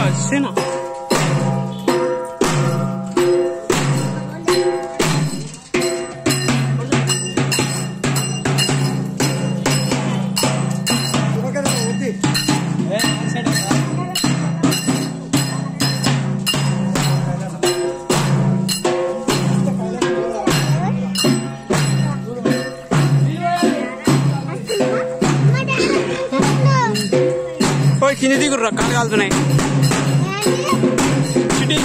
Cena. Kini di gurra kali kaldu naik. Citi.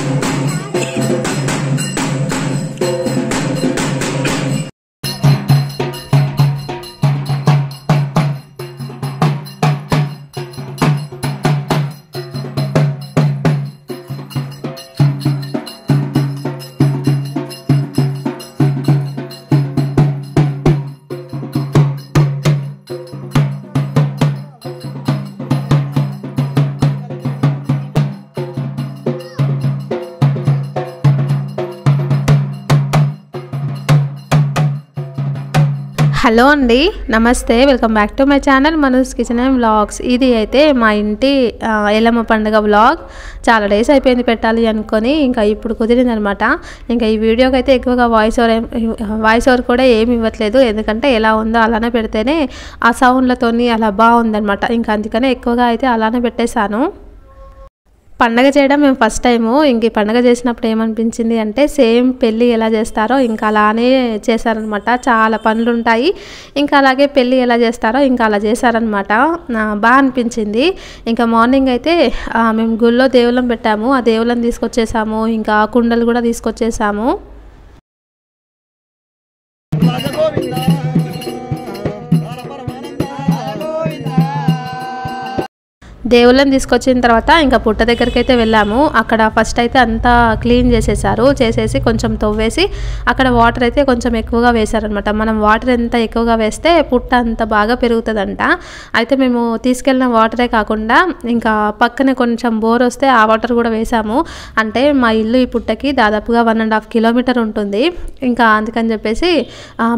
Hello అండి, నమస్తే. Welcome back to my channel మనూస్ kitchen and vlogs. ఇది అయితే మా ఇంటి ఎల్లమ్మ పండుగ వ్లాగ్. చాలా డేస్ అయిపోయింది పెట్టాలి అనుకొని, ఇంకా ఇప్పుడు కుదిరిందనమాట. ఇంకా ఈ వీడియోకి అయితే ఎక్కువగా వాయిస్ ఓవర్ కూడా ఏమి ఇవ్వట్లేదు, ఎందుకంటే ఎలా ఉందో అలానే పెడితేనే ఆ సౌండ్లతోని అలా బాగుందనమాట. ఇంకా అందుకనే ఎక్కువగా అయితే అలానే పెట్టేశాను. పండగ చేయడం మేము ఫస్ట్ టైము. ఇంక ఈ పండగ చేసినప్పుడు ఏమనిపించింది అంటే, సేమ్ పెళ్ళి ఎలా చేస్తారో ఇంకా అలానే చేశారనమాట. చాలా పనులు ఉంటాయి, ఇంకా అలాగే పెళ్ళి ఎలా చేస్తారో ఇంకా అలా చేశారనమాట. బాగా అనిపించింది. ఇంకా మార్నింగ్ అయితే మేము గుళ్ళో దేవుళ్ళం పెట్టాము, ఆ దేవుళ్ళని తీసుకొచ్చేసాము. ఇంకా కుండలు కూడా తీసుకొచ్చేసాము. దేవుళ్ళని తీసుకొచ్చిన తర్వాత ఇంకా పుట్ట దగ్గరికి అయితే వెళ్ళాము. అక్కడ ఫస్ట్ అయితే అంతా క్లీన్ చేసేసి కొంచెం తవ్వేసి అక్కడ వాటర్ అయితే కొంచెం ఎక్కువగా వేశారనమాట. మనం వాటర్ ఎంత ఎక్కువగా వేస్తే పుట్ట అంత బాగా పెరుగుతుందంట. అయితే మేము తీసుకెళ్ళిన వాటరే కాకుండా ఇంకా పక్కనే కొంచెం బోర్ వస్తే ఆ వాటర్ కూడా వేసాము. అంటే మా ఇల్లు ఈ పుట్టకి దాదాపుగా 1.5 కిలోమీటర్ ఉంటుంది. ఇంకా అందుకని చెప్పేసి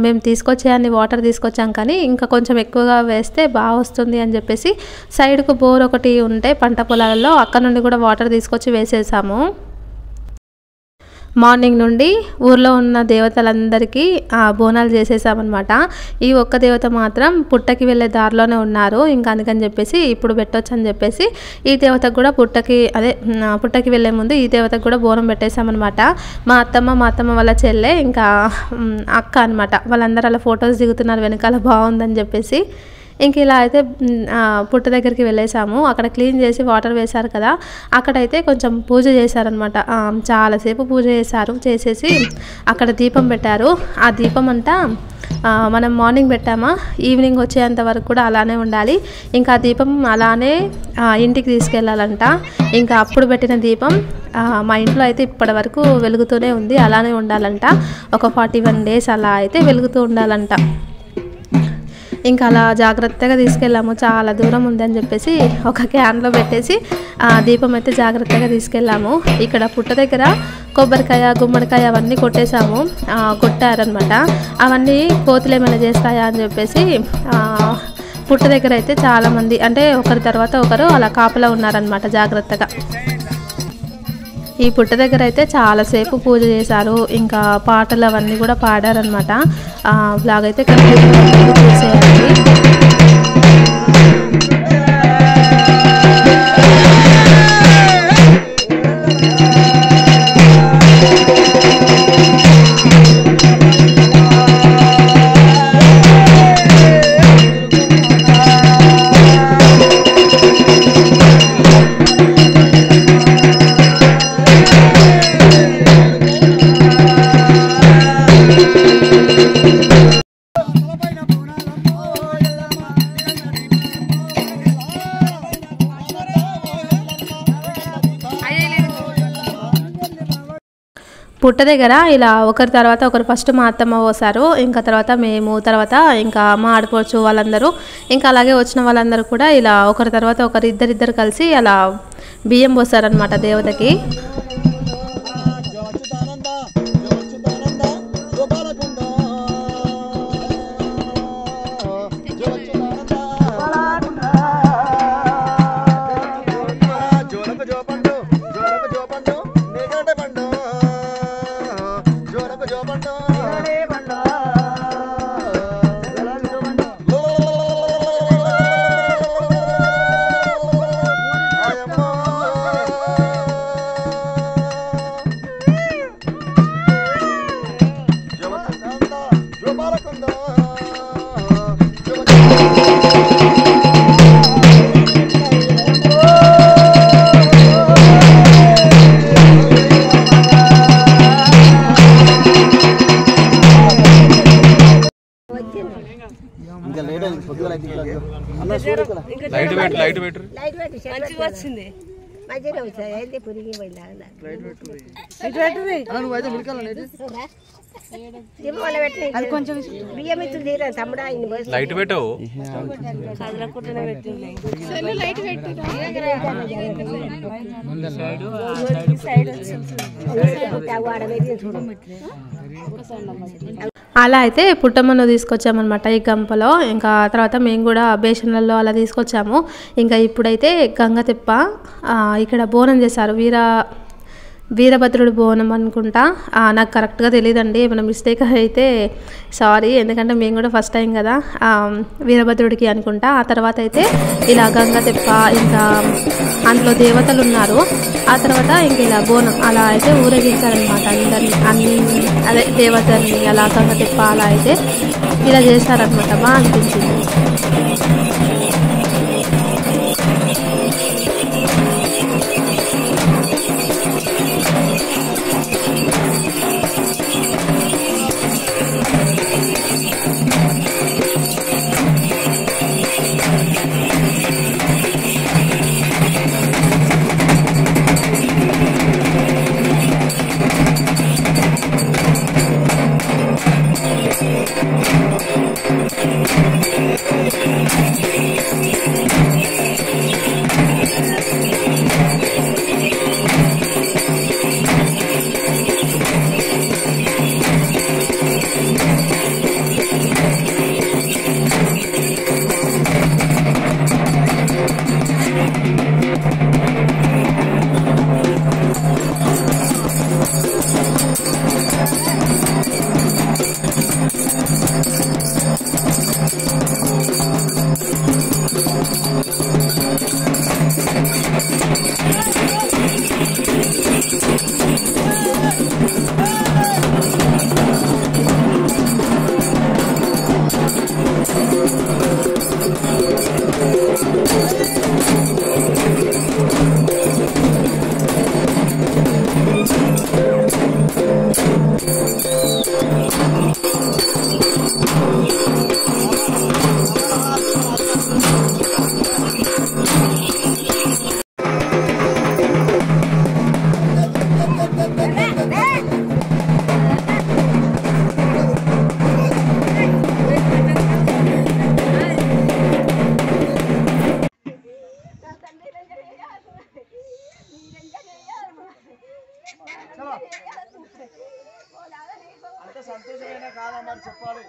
మేము తీసుకొచ్చే అన్ని వాటర్ తీసుకొచ్చాం, కానీ ఇంకా కొంచెం ఎక్కువగా వేస్తే బాగా వస్తుంది అని చెప్పేసి సైడ్కు బోర్ ఒకటి ఉంటే పంట పొలాలలో అక్కడ నుండి కూడా వాటర్ తీసుకొచ్చి వేసేసాము. మార్నింగ్ నుండి ఊర్లో ఉన్న దేవతలందరికీ బోనాలు చేసేసామన్నమాట. ఈ ఒక్క దేవత మాత్రం పుట్టకి వెళ్ళే దారిలోనే ఉన్నారు. ఇంకా అందుకని చెప్పేసి ఇప్పుడు పెట్టొచ్చు అని చెప్పేసి ఈ దేవతకు కూడా పుట్టకి వెళ్ళే ముందు ఈ దేవతకు కూడా బోనం పెట్టేసామన్నమాట. మా అత్తమ్మ వాళ్ళ చెల్లె ఇంకా అక్క అనమాట. వాళ్ళందరూ అలా ఫొటోస్ దిగుతున్నారు వెనకాల, బాగుందని చెప్పేసి. ఇంక ఇలా అయితే పుట్ట దగ్గరికి వెళ్ళేసాము. అక్కడ క్లీన్ చేసి వాటర్ వేశారు కదా, అక్కడైతే కొంచెం పూజ చేశారనమాట. చాలాసేపు పూజ చేసేసి అక్కడ దీపం పెట్టారు. ఆ దీపం అంతా మనం మార్నింగ్ పెట్టామా, ఈవినింగ్ వచ్చేంత వరకు కూడా అలానే ఉండాలి. ఇంకా ఆ దీపం అలానే ఇంటికి తీసుకెళ్ళాలంట. ఇంకా అప్పుడు పెట్టిన దీపం మా ఇంట్లో అయితే ఇప్పటి వరకు వెలుగుతూనే ఉంది, అలానే ఉండాలంట. ఒక 41 days అలా అయితే వెలుగుతూ ఉండాలంట. ఇంకా అలా జాగ్రత్తగా తీసుకెళ్ళాము. చాలా దూరం ఉందని చెప్పేసి ఒక క్యాన్లో పెట్టేసి దీపం అయితే జాగ్రత్తగా తీసుకెళ్ళాము. ఇక్కడ పుట్ట దగ్గర కొబ్బరికాయ, గుమ్మడికాయ అవన్నీ కొట్టారనమాట. అవన్నీ కోతులు ఏమైనా చేస్తాయా అని చెప్పేసి పుట్ట దగ్గర అయితే చాలామంది, అంటే ఒకరి తర్వాత ఒకరు అలా కాపలా ఉన్నారనమాట జాగ్రత్తగా. ఈ పుట్ట దగ్గర అయితే చాలాసేపు పూజ చేశారు. ఇంకా పాటలు అవన్నీ కూడా పాడారనమాట. బ్లాగ్ అయితే కంప్లీట్ చేసేయాలి. పుట్ట దగ్గర ఇలా ఒకరి తర్వాత ఒకరు, ఫస్ట్ మా అత్తమ్మ పోసారు, ఇంకా తర్వాత మేము, తర్వాత ఇంకా మా ఆడపడుచు వాళ్ళందరూ, ఇంకా అలాగే వచ్చిన వాళ్ళందరూ కూడా ఇలా ఒకరి తర్వాత ఒకరు ఇద్దరిద్దరు కలిసి అలా బియ్యం పోసారనమాట దేవతకి. जो వచ్చింది మంచిగా వచ్చాయి అయితే పురిగి పోయిందా కొంచెం బియ్యం ఇచ్చి తీరా తమ్ముడా లైట్ పెట్టావు అలా అయితే పుట్టమ్మను తీసుకొచ్చామన్నమాట ఈ గంపలో. ఇంకా తర్వాత మేము కూడా బేషన్లలో అలా తీసుకొచ్చాము. ఇంకా ఇప్పుడైతే గంగతిప్ప ఇక్కడ బోనం చేశారు. వీరభద్రుడు బోనం అనుకుంటా, నాకు కరెక్ట్గా తెలియదండి, ఏమైనా మిస్టేక్ అయితే సారీ, ఎందుకంటే మేము కూడా ఫస్ట్ టైం కదా. వీరభద్రుడికి అనుకుంటా. ఆ తర్వాత అయితే ఇలా గంగతిప్ప, ఇంకా అందులో దేవతలు ఉన్నారు. ఆ తర్వాత ఇంక ఇలా బోనం అలా అయితే ఊరేగించారనమాట అందరినీ, అదే దేవతల్ని అలా గంగతిప్ప అలా అయితే ఇలా చేశారనమాట. బాగా అనిపించింది. అంత సంతోషమైన కాలం మరి చెప్పాలి.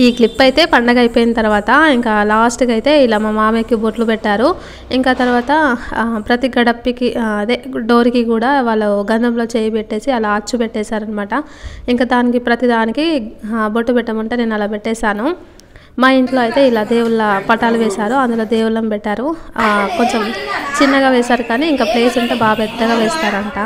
ఈ క్లిప్ అయితే పండగ అయిపోయిన తర్వాత ఇంకా లాస్ట్కి అయితే ఇలా మా మామయ్యకి బొట్లు పెట్టారు. ఇంకా తర్వాత ప్రతి గడపకి అదే డోర్కి కూడా వాళ్ళు గంధంలో చేయి పెట్టేసి అలా అచ్చు పెట్టేశారనమాట. ఇంకా ప్రతి దానికి బొట్టు పెట్టమంటే నేను అలా పెట్టేశాను. మా ఇంట్లో అయితే ఇలా దేవుళ్ళ పటాలు వేశారు, అందులో దేవుళ్ళం పెట్టారు. కొంచెం చిన్నగా వేశారు కానీ ఇంకా ప్లేస్ ఉంటే బాగా పెద్దగా వేస్తారంట.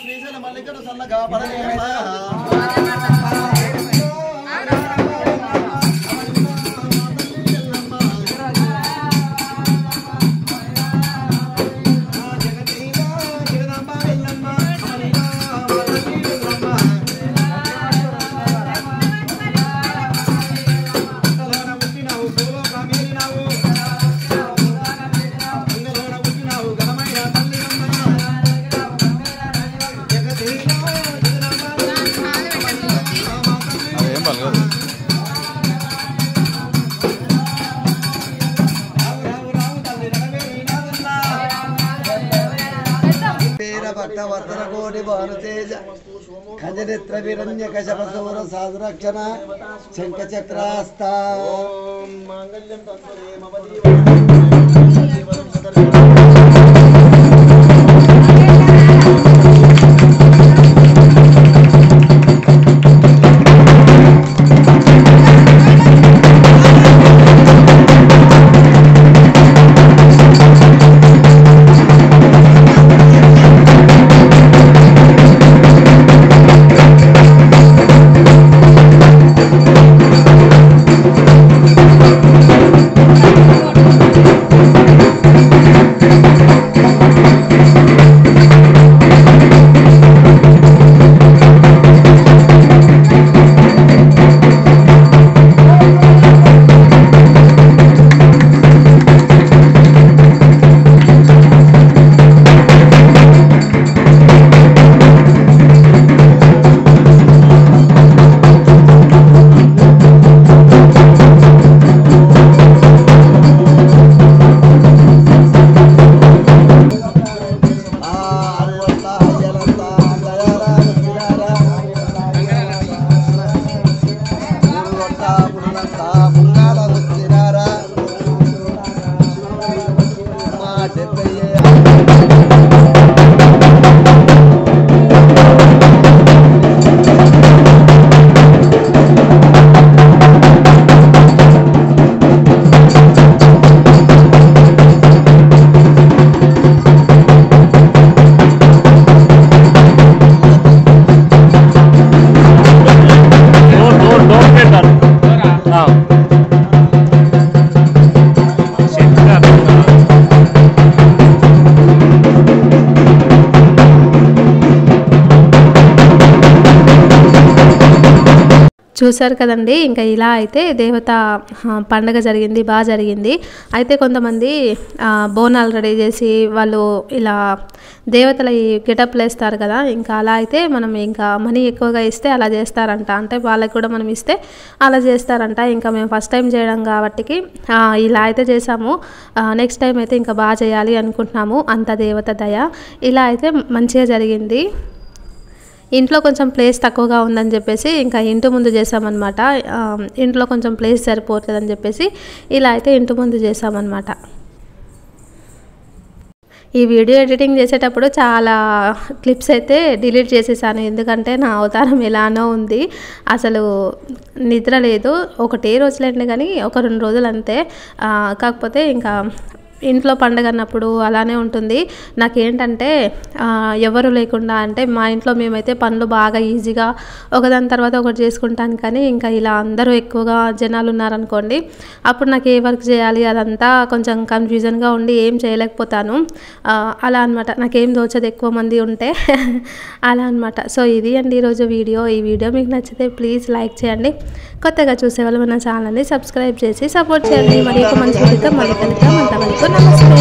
శ్రీశైలం మల్లికను సన్నగా పడలేమా భక్తవర్తన కోటి భానుతేజ ఖంజనేత్ర విరణ్య కశపసౌర సాధురక్షణ శంఖ చక్రాస్త మాంగళ్యం చూశారు కదండి. ఇంకా ఇలా అయితే దేవత పండగ జరిగింది, బాగా జరిగింది. అయితే కొంతమంది బోనాలు రెడీ చేసి వాళ్ళు ఇలా దేవతల ఈ గెటప్లు వేస్తారు కదా, ఇంకా అలా అయితే మనం ఇంకా మనీ ఎక్కువగా ఇస్తే అలా చేస్తారంట. అంటే వాళ్ళకి కూడా మనం ఇస్తే అలా చేస్తారంట. ఇంకా మేము ఫస్ట్ టైం చేయడం కాబట్టి ఇలా అయితే చేసాము. నెక్స్ట్ టైం అయితే ఇంకా బాగా చేయాలి అనుకుంటున్నాము. అంత దేవత దయ. ఇలా అయితే మంచిగా జరిగింది. ఇంట్లో కొంచెం ప్లేస్ తక్కువగా ఉందని చెప్పేసి ఇంకా ఇంటి ముందు చేసామన్నమాట. ఇంట్లో కొంచెం ప్లేస్ సరిపోతుందని చెప్పేసి ఇలా అయితే ఇంటి ముందు చేసామన్నమాట. ఈ వీడియో ఎడిటింగ్ చేసేటప్పుడు చాలా క్లిప్స్ అయితే డిలీట్ చేసేసాను. ఎందుకంటే నా అవతారం ఎలానో ఉంది, అసలు నిద్ర లేదు. ఒకటే రోజులండి కానీ ఒక 2 రోజులు అంతే. కాకపోతే ఇంకా ఇంట్లో పండుగ అన్నప్పుడు అలానే ఉంటుంది. నాకేంటంటే ఎవరు లేకుండా, అంటే మా ఇంట్లో మేమైతే పనులు బాగా ఈజీగా ఒకదాని తర్వాత ఒకటి చేసుకుంటాను. కానీ ఇంకా ఇలా అందరూ ఎక్కువగా జనాలు ఉన్నారనుకోండి, అప్పుడు నాకు ఏ వర్క్ చేయాలి అదంతా కొంచెం కన్ఫ్యూజన్గా ఉండి ఏం చేయలేకపోతాను. అలా అనమాట. నాకేం తోచదు ఎక్కువ మంది ఉంటే అలా అనమాట. సో ఇది అండి ఈరోజు వీడియో. ఈ వీడియో మీకు నచ్చితే ప్లీజ్ లైక్ చేయండి. కొత్తగా చూసేవాళ్ళు మన ఛానల్ని సబ్స్క్రైబ్ చేసి సపోర్ట్ చేయండి. మరి ఒక మంచి వీడియోతో మళ్ళీ కలుద్దాం. అంతవరకు నమస్తే.